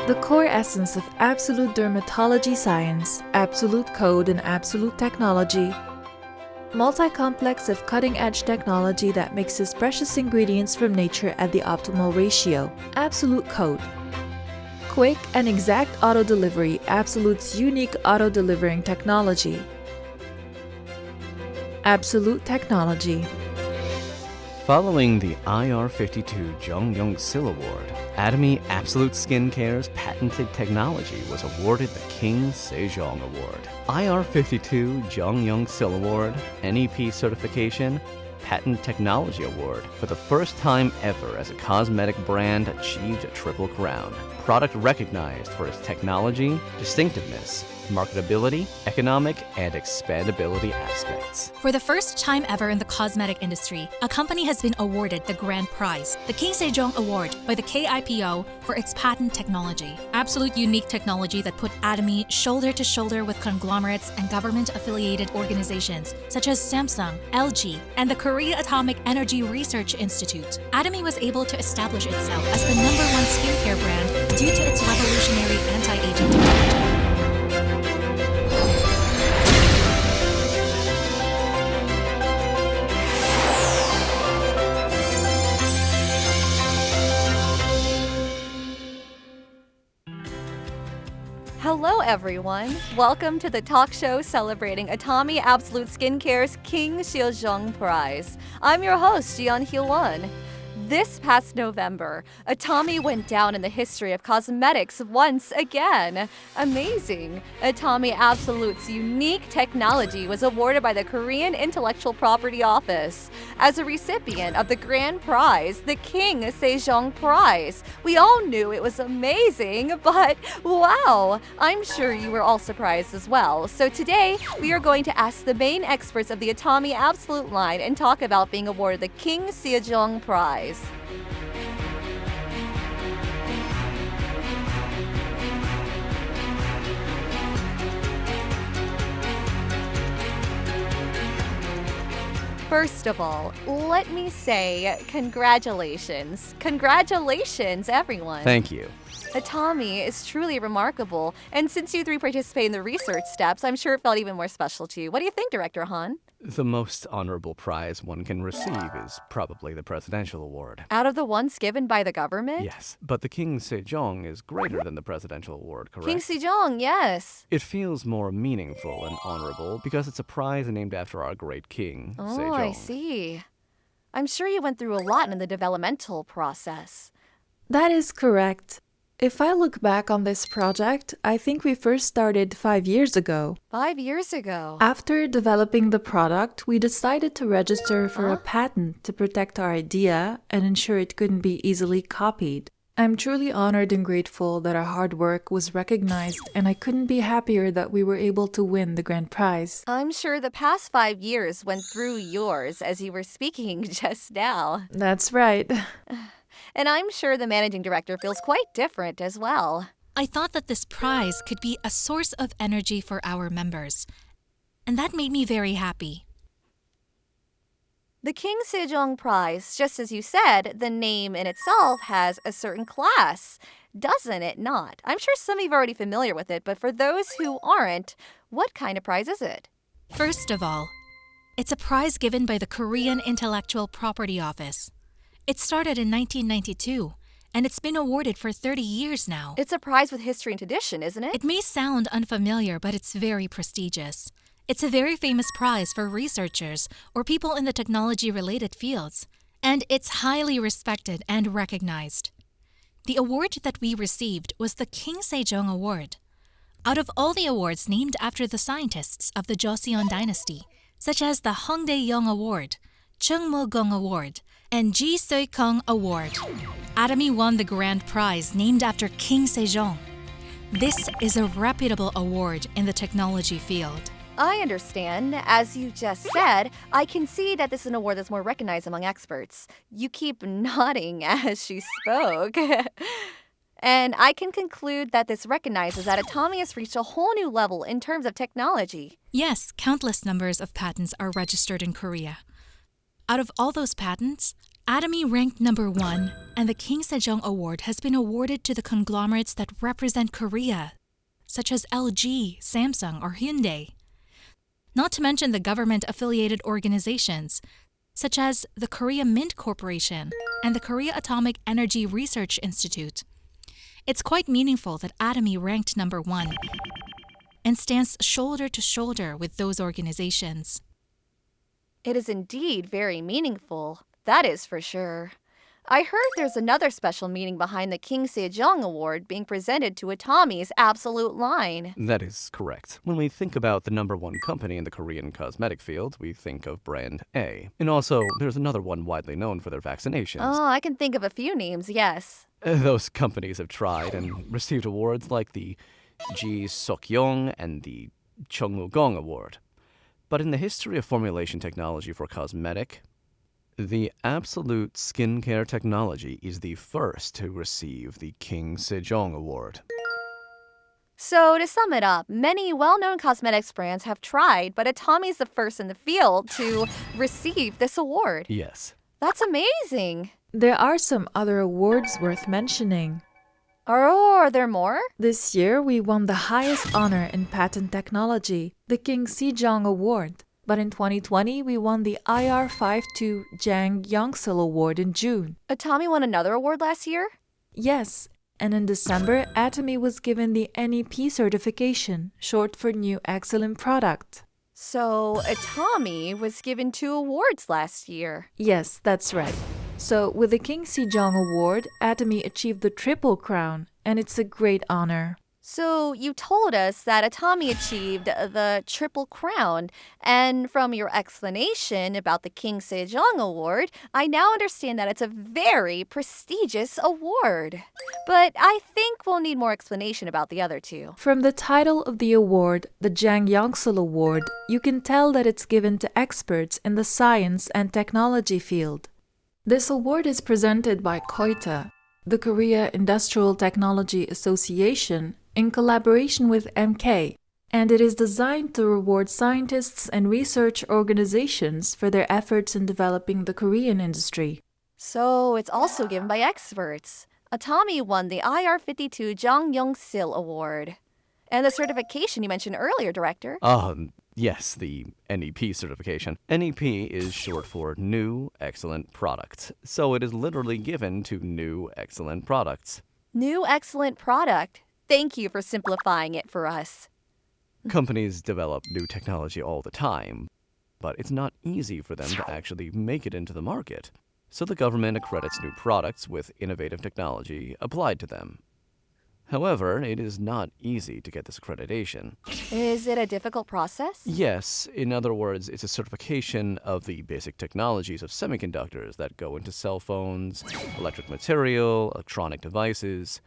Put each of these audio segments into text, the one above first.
The core essence of absolute dermatology science, absolute code, and absolute technology. Multi-complex of cutting-edge technology that mixes precious ingredients from nature at the optimal ratio. Absolute code. Quick and exact auto-delivery, Absolute's unique auto-delivering technology. Absolute technology. Following the IR52 Jeongyung Sil Award, Atomy Absolute Skincare's patented technology was awarded the King Sejong Award. IR52 Jeongyung Sil Award, NEP Certification, Patent Technology Award. For the first time ever as a cosmetic brand achieved a triple crown. Product recognized for its technology, distinctiveness, marketability, economic, and expandability aspects. For the first time ever in the cosmetic industry, a company has been awarded the grand prize, the King Sejong Award, by the KIPO for its patent technology. Absolute unique technology that put Atomy shoulder to shoulder with conglomerates and government-affiliated organizations such as Samsung, LG, and the Korea Atomic Energy Research Institute. Atomy was able to establish itself as the #1 skincare brand due to its revolutionary anti-aging technology. Hello everyone! Welcome to the talk show celebrating Atomy Absolute Skincare's King Sejong Prize. I'm your host, Jeon Hee-won. This past November, Atomy went down in the history of cosmetics once again. Amazing! Atomy Absolute's unique technology was awarded by the Korean Intellectual Property Office as a recipient of the grand prize, the King Sejong Prize. We all knew it was amazing, but wow! I'm sure you were all surprised as well. So today, we are going to ask the main experts of the Atomy Absolute line and talk about being awarded the King Sejong Prize. First of all, let me say congratulations. Congratulations, everyone. Thank you. Atomy is truly remarkable, and since you three participate in the research steps, I'm sure it felt even more special to you. What do you think, Director Han? The most honorable prize one can receive is probably the Presidential Award. Out of the ones given by the government? Yes, but the King Sejong is greater than the Presidential Award, correct? King Sejong, yes. It feels more meaningful and honorable because it's a prize named after our great king, Sejong. Oh, I see. I'm sure you went through a lot in the developmental process. That is correct. If I look back on this project, I think we first started 5 years ago. 5 years ago? After developing the product, we decided to register for a patent to protect our idea and ensure it couldn't be easily copied. I'm truly honored and grateful that our hard work was recognized, and I couldn't be happier that we were able to win the grand prize. I'm sure the past 5 years went through yours as you were speaking just now. That's right. And I'm sure the managing director feels quite different as well. I thought that this prize could be a source of energy for our members, and that made me very happy. The King Sejong Prize, just as you said, the name in itself has a certain class, doesn't it not? I'm sure some of you are already familiar with it, but for those who aren't, what kind of prize is it? First of all, it's a prize given by the Korean Intellectual Property Office. It started in 1992, and it's been awarded for 30 years now. It's a prize with history and tradition, isn't it? It may sound unfamiliar, but it's very prestigious. It's a very famous prize for researchers or people in the technology-related fields, and it's highly respected and recognized. The award that we received was the King Sejong Award. Out of all the awards named after the scientists of the Joseon dynasty, such as the Hong Dae-young Award, Chung Mo-gong Award, and Ji Seo-kung Award, Atomy won the grand prize named after King Sejong. This is a reputable award in the technology field. I understand. As you just said, I can see that this is an award that's more recognized among experts. You keep nodding as she spoke. And I can conclude that this recognizes that Atomy has reached a whole new level in terms of technology. Yes, countless numbers of patents are registered in Korea. Out of all those patents, Atomy ranked number 1, and the King Sejong Award has been awarded to the conglomerates that represent Korea, such as LG, Samsung, or Hyundai. Not to mention the government-affiliated organizations, such as the Korea Mint Corporation and the Korea Atomic Energy Research Institute. It's quite meaningful that Atomy ranked number 1 and stands shoulder to shoulder with those organizations. It is indeed very meaningful. That is for sure. I heard there's another special meaning behind the King Sejong Award being presented to Atomy's Absolute line. That is correct. When we think about the number one company in the Korean cosmetic field, we think of brand A. And also, there's another one widely known for their vaccinations. Oh, I can think of a few names, yes. Those companies have tried and received awards like the Ji Seok-yong and the Chung Gong Award. But in the history of formulation technology for cosmetic, the Absolute Skincare Technology is the first to receive the King Sejong Award. So, to sum it up, many well-known cosmetics brands have tried, but Atomy's the first in the field to receive this award. Yes. That's amazing. There are some other awards worth mentioning. Oh, are there more? This year, we won the highest honor in patent technology, the King Sejong Award. But in 2020, we won the IR52 Jang Youngsil Award in June. Atomy won another award last year? Yes, and in December, Atomy was given the NEP certification, short for New Excellent Product. So, Atomy was given 2 awards last year. Yes, that's right. So, with the King Sejong Award, Atomy achieved the Triple Crown, and it's a great honor. So, you told us that Atomy achieved the Triple Crown, and from your explanation about the King Sejong Award, I now understand that it's a very prestigious award. But I think we'll need more explanation about the other 2. From the title of the award, the Jang Youngsil Award, you can tell that it's given to experts in the science and technology field. This award is presented by KOITA, the Korea Industrial Technology Association, in collaboration with MK, and it is designed to reward scientists and research organizations for their efforts in developing the Korean industry. So, it's also given by experts. Atomy won the IR52 Jang Young-sil Award. And the certification you mentioned earlier, Director. Yes, the NEP certification. NEP is short for New Excellent Product, so it is literally given to new excellent products. New Excellent Product. Thank you for simplifying it for us. Companies develop new technology all the time, but it's not easy for them to actually make it into the market. So the government accredits new products with innovative technology applied to them. However, it is not easy to get this accreditation. Is it a difficult process? Yes, in other words, it's a certification of the basic technologies of semiconductors that go into cell phones, electric material, electronic devices.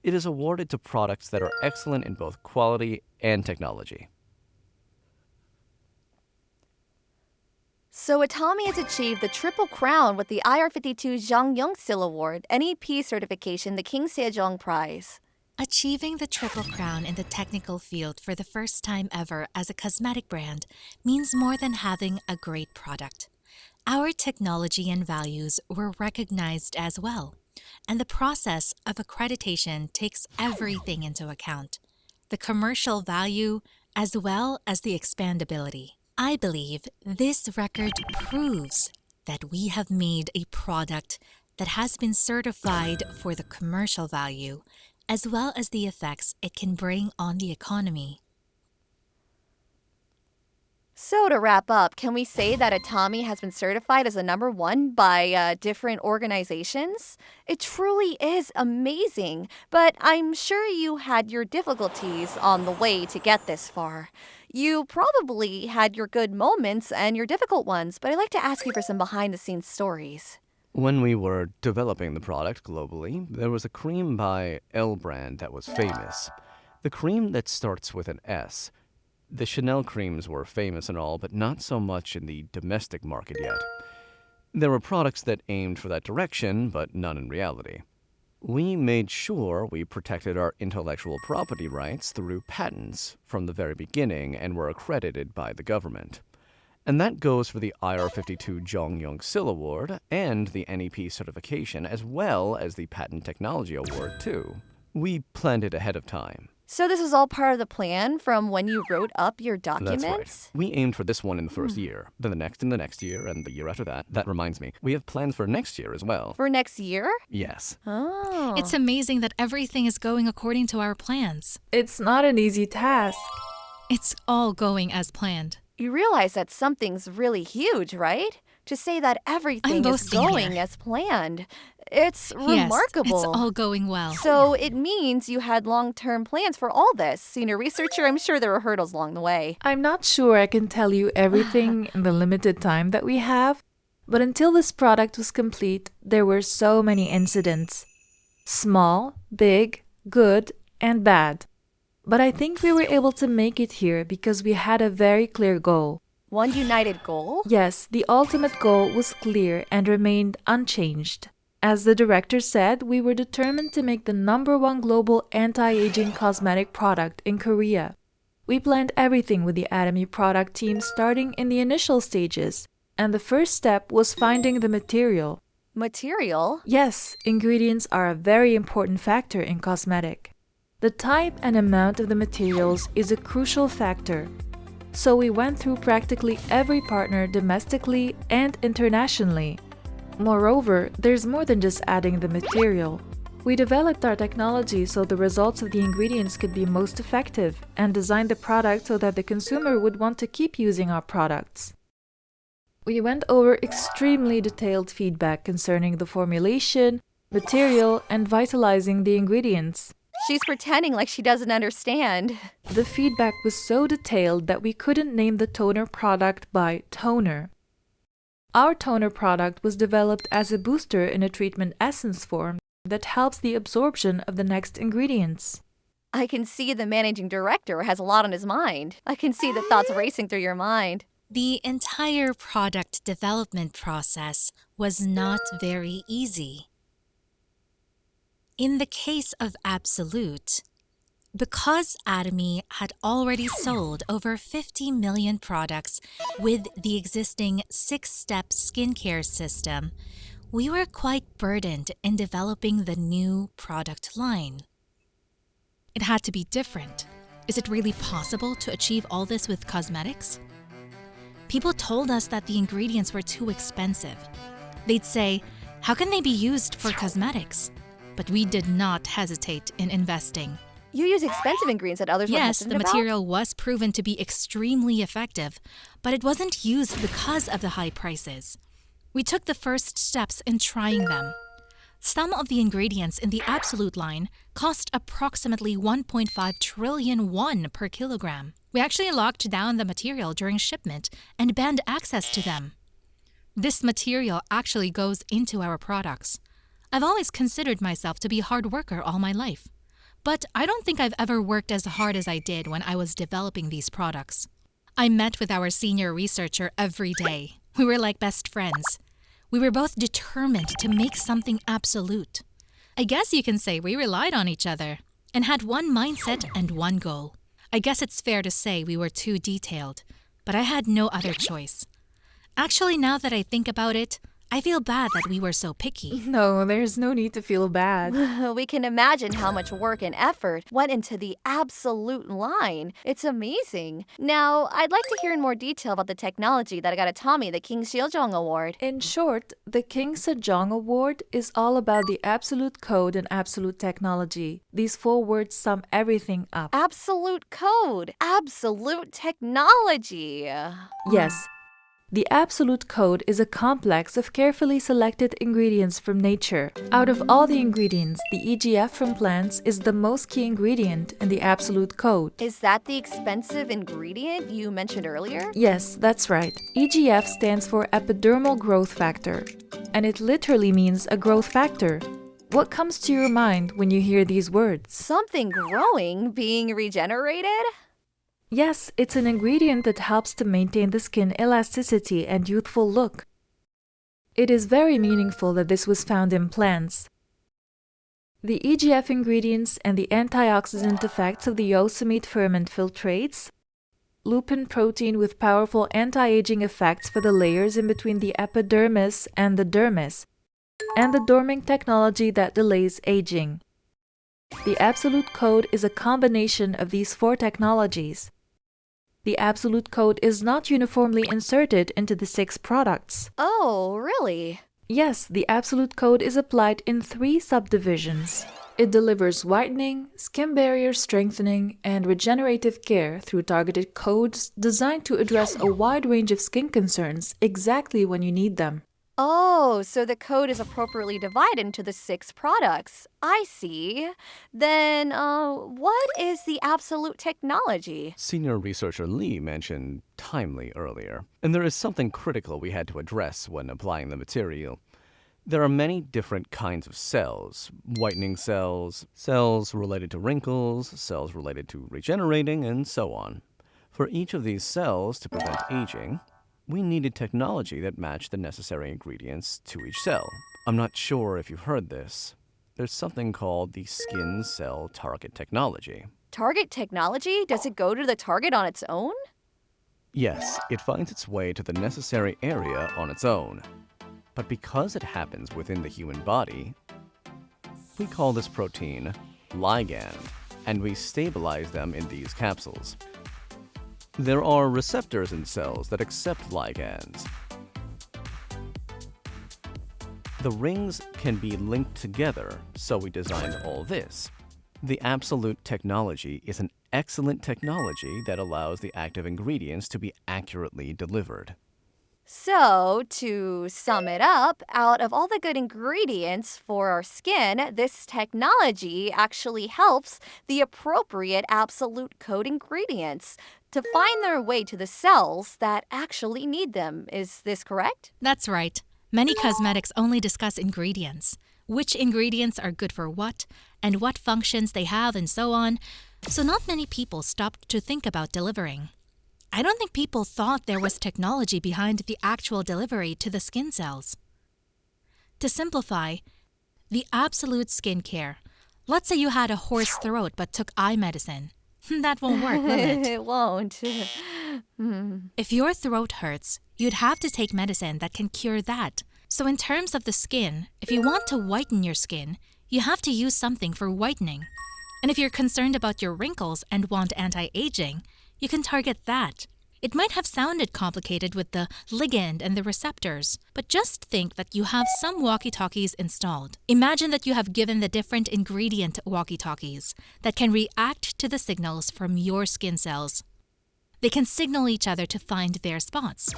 It is awarded to products that are excellent in both quality and technology. So Atomy has achieved the Triple Crown with the IR52 Jang Young-sil Award, NEP certification, the King Sejong Prize. Achieving the Triple Crown in the technical field for the first time ever as a cosmetic brand means more than having a great product. Our technology and values were recognized as well, and the process of accreditation takes everything into account, the commercial value as well as the expandability. I believe this record proves that we have made a product that has been certified for the commercial value as well as the effects it can bring on the economy. So to wrap up, can we say that Atomy has been certified as a number 1 by different organizations? It truly is amazing, but I'm sure you had your difficulties on the way to get this far. You probably had your good moments and your difficult ones, but I'd like to ask you for some behind-the-scenes stories. When we were developing the product globally, there was a cream by L brand that was famous. The cream that starts with an S. The Chanel creams were famous and all, but not so much in the domestic market yet. There were products that aimed for that direction, but none in reality. We made sure we protected our intellectual property rights through patents from the very beginning and were accredited by the government. And that goes for the IR52 Jongyung Sil Award and the NEP certification, as well as the Patent Technology Award, too. We planned it ahead of time. So this was all part of the plan from when you wrote up your documents? That's right. We aimed for this one in the first year, then the next in the next year, and the year after that. That reminds me, we have plans for next year as well. For next year? Yes. Oh. It's amazing that everything is going according to our plans. It's not an easy task. It's all going as planned. You realize that something's really huge, right? To say that everything is boasting going here. as planned. It's remarkable. Yes, it's all going well. So it means you had long-term plans for all this. Senior researcher, I'm sure there were hurdles along the way. I'm not sure I can tell you everything in the limited time that we have, but until this product was complete, there were so many incidents. Small, big, good, and bad. But I think we were able to make it here because we had a very clear goal. One united goal? Yes, the ultimate goal was clear and remained unchanged. As the director said, we were determined to make the #1 global anti-aging cosmetic product in Korea. We planned everything with the Atomy product team starting in the initial stages, and the first step was finding the material. Material? Yes, ingredients are a very important factor in cosmetic. The type and amount of the materials is a crucial factor. So we went through practically every partner domestically and internationally. Moreover, there's more than just adding the material. We developed our technology so the results of the ingredients could be most effective and designed the product so that the consumer would want to keep using our products. We went over extremely detailed feedback concerning the formulation, material, and vitalizing the ingredients. She's pretending like she doesn't understand. The feedback was so detailed that we couldn't name the toner product by toner. Our toner product was developed as a booster in a treatment essence form that helps the absorption of the next ingredients. I can see the managing director has a lot on his mind. I can see the thoughts racing through your mind. The entire product development process was not very easy. In the case of Absolute, because Atomy had already sold over 50 million products with the existing 6-step skincare system, we were quite burdened in developing the new product line. It had to be different. Is it really possible to achieve all this with cosmetics? People told us that the ingredients were too expensive. They'd say, how can they be used for cosmetics? But we did not hesitate in investing. You use expensive ingredients that others were Yes, hesitant the about? material was proven to be extremely effective, but it wasn't used because of the high prices. We took the first steps in trying them. Some of the ingredients in the Absolute line cost approximately 1.5 trillion won per kilogram. We actually locked down the material during shipment and banned access to them. This material actually goes into our products. I've always considered myself to be a hard worker all my life. But I don't think I've ever worked as hard as I did when I was developing these products. I met with our senior researcher every day. We were like best friends. We were both determined to make something absolute. I guess you can say we relied on each other and had one mindset and one goal. I guess it's fair to say we were too detailed, but I had no other choice. Actually, now that I think about it, I feel bad that we were so picky. No, there's no need to feel bad. We can imagine how much work and effort went into the Absolute line. It's amazing. Now, I'd like to hear in more detail about the technology that got Tommy the King Sejong Award. In short, the King Sejong Award is all about the absolute code and absolute technology. These 4 words sum everything up. Absolute code. Absolute technology. Yes. The Absolute Code is a complex of carefully selected ingredients from nature. Out of all the ingredients, the EGF from plants is the most key ingredient in the Absolute Code. Is that the expensive ingredient you mentioned earlier? Yes, that's right. EGF stands for Epidermal Growth Factor, and it literally means a growth factor. What comes to your mind when you hear these words? Something growing, being regenerated? Yes, it's an ingredient that helps to maintain the skin elasticity and youthful look. It is very meaningful that this was found in plants. The EGF ingredients and the antioxidant effects of the yosemite ferment filtrates lupin protein with powerful anti-aging effects for the layers in between the epidermis and the dermis, and the dorming technology that delays aging. The absolute code is a combination of these 4 technologies. The absolute code is not uniformly inserted into the 6 products. Oh, really? Yes, the absolute code is applied in 3 subdivisions. It delivers whitening, skin barrier strengthening, and regenerative care through targeted codes designed to address a wide range of skin concerns exactly when you need them. Oh, so the code is appropriately divided into the 6 products. I see. Then, what is the absolute technology? Senior researcher Lee mentioned timely earlier, and there is something critical we had to address when applying the material. There are many different kinds of cells: whitening cells, cells related to wrinkles, cells related to regenerating, and so on. For each of these cells to prevent aging, we needed technology that matched the necessary ingredients to each cell. I'm not sure if you've heard this. There's something called the skin cell target technology. Target technology? Does it go to the target on its own? Yes, it finds its way to the necessary area on its own. But because it happens within the human body, we call this protein ligand, and we stabilize them in these capsules. There are receptors in cells that accept ligands. The rings can be linked together, so we designed all this. The absolute technology is an excellent technology that allows the active ingredients to be accurately delivered. So, to sum it up, out of all the good ingredients for our skin, this technology actually helps the appropriate absolute code ingredients to find their way to the cells that actually need them. Is this correct? That's right. Many cosmetics only discuss ingredients, which ingredients are good for what, and what functions they have, and so on. So not many people stopped to think about delivering. I don't think people thought there was technology behind the actual delivery to the skin cells. To simplify, the absolute skincare. Let's say you had a hoarse throat but took eye medicine. That won't work, will it? It won't. If your throat hurts, you'd have to take medicine that can cure that. So in terms of the skin, if you want to whiten your skin, you have to use something for whitening. And if you're concerned about your wrinkles and want anti-aging, you can target that. It might have sounded complicated with the ligand and the receptors, but just think that you have some walkie-talkies installed. Imagine that you have given the different ingredient walkie-talkies that can react to the signals from your skin cells. They can signal each other to find their spots.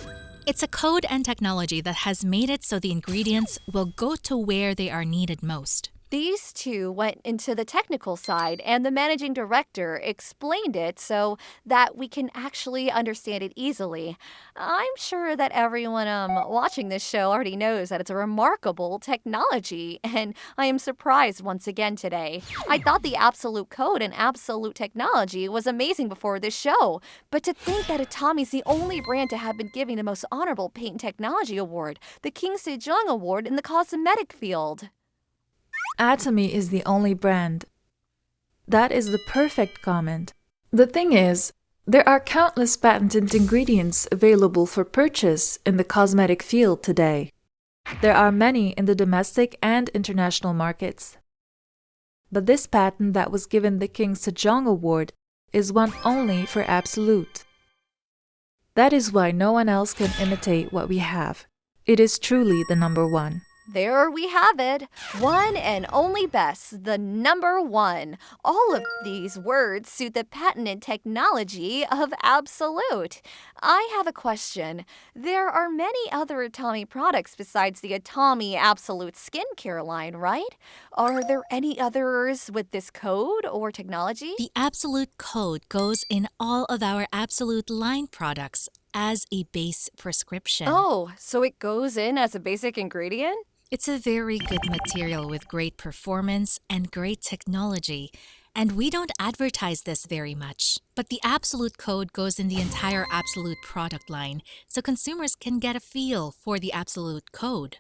It's a code and technology that has made it so the ingredients will go to where they are needed most. These two went into the technical side, and the managing director explained it so that we can actually understand it easily. I'm sure that everyone watching this show already knows that it's a remarkable technology, and I am surprised once again today. I thought the absolute code and absolute technology was amazing before this show, but to think that Atomi's the only brand to have been given the most honorable patent technology award, the King Sejong Award in the cosmetic field. Atomy is the only brand. That is the perfect comment. The thing is, there are countless patented ingredients available for purchase in the cosmetic field today. There are many in the domestic and international markets. But this patent that was given the King Sejong Award is one only for Absolute. That is why no one else can imitate what we have. It is truly the number one. There we have it. One and only best, the number one. All of these words suit the patented technology of Absolute. I have a question. There are many other Atomi products besides the Atomi Absolute skincare line, right? Are there any others with this code or technology? The absolute code goes in all of our Absolute line products as a base prescription. Oh, so it goes in as a basic ingredient? It's a very good material with great performance and great technology, and we don't advertise this very much. But the Absolute code goes in the entire Absolute product line, so consumers can get a feel for the Absolute code.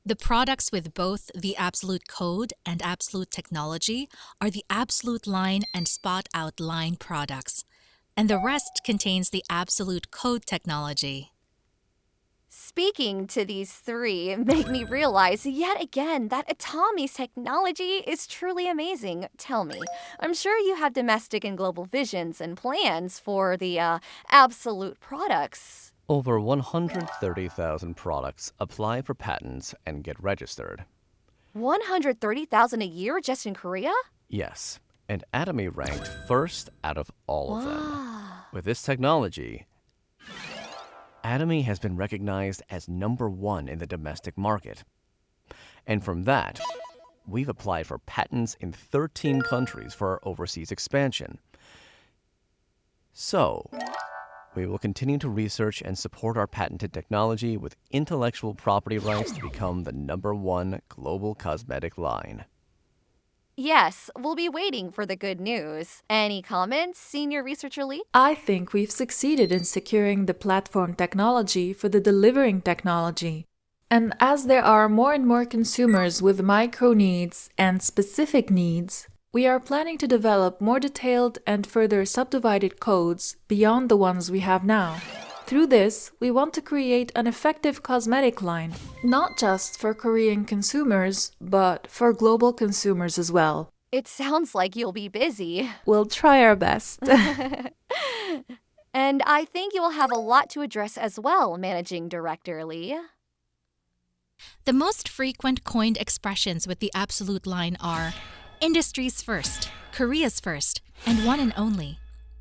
The products with both the Absolute code and Absolute technology are the Absolute line and Spot Out line products. and the rest contains the absolute code technology. Speaking to these three make me realize yet again that Atomi's technology is truly amazing. Tell me, I'm sure you have domestic and global visions and plans for the absolute products. Over 130,000 products apply for patents and get registered. 130,000 a year just in Korea? Yes, and Atomy ranked first out of all of them. With this technology, Atomy has been recognized as #1 in the domestic market. And from that, we've applied for patents in 13 countries for our overseas expansion. So, we will continue to research and support our patented technology with intellectual property rights to become the #1 global cosmetic line. Yes, we'll be waiting for the good news. Any comments, Senior Researcher Lee? I think we've succeeded in securing the platform technology for the delivering technology. And as there are more and more consumers with micro needs and specific needs, we are planning to develop more detailed and further subdivided codes beyond the ones we have now. Through this, we want to create an effective cosmetic line, not just for Korean consumers, but for global consumers as well. It sounds like you'll be busy. We'll try our best. And I think you will have a lot to address as well, Managing Director Lee. The most frequent coined expressions with the absolute line are industries first, Korea's first, and one and only.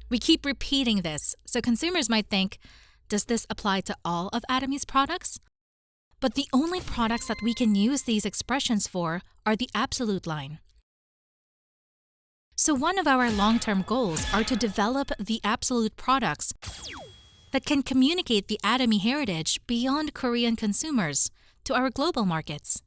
We keep repeating this, so consumers might think, does this apply to all of Atomy's products? But the only products that we can use these expressions for are the absolute line. So one of our long-term goals are to develop the absolute products that can communicate the Atomy heritage beyond Korean consumers to our global markets.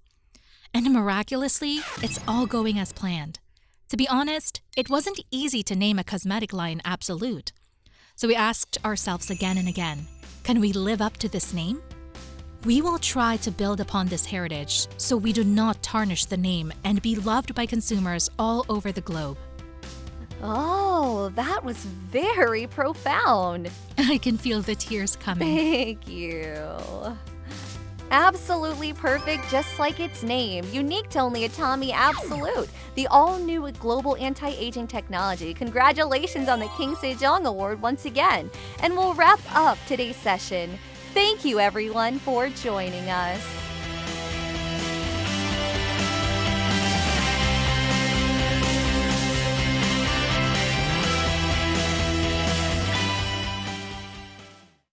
And miraculously, it's all going as planned. To be honest, it wasn't easy to name a cosmetic line absolute. So we asked ourselves again and again, can we live up to this name? We will try to build upon this heritage so we do not tarnish the name and be loved by consumers all over the globe. Oh, that was very profound. I can feel the tears coming. Thank you. Absolutely perfect, just like its name. Unique to only Atomy Absolute, the all-new global anti-aging technology. Congratulations on the King Sejong Award once again. And we'll wrap up today's session. Thank you, everyone, for joining us.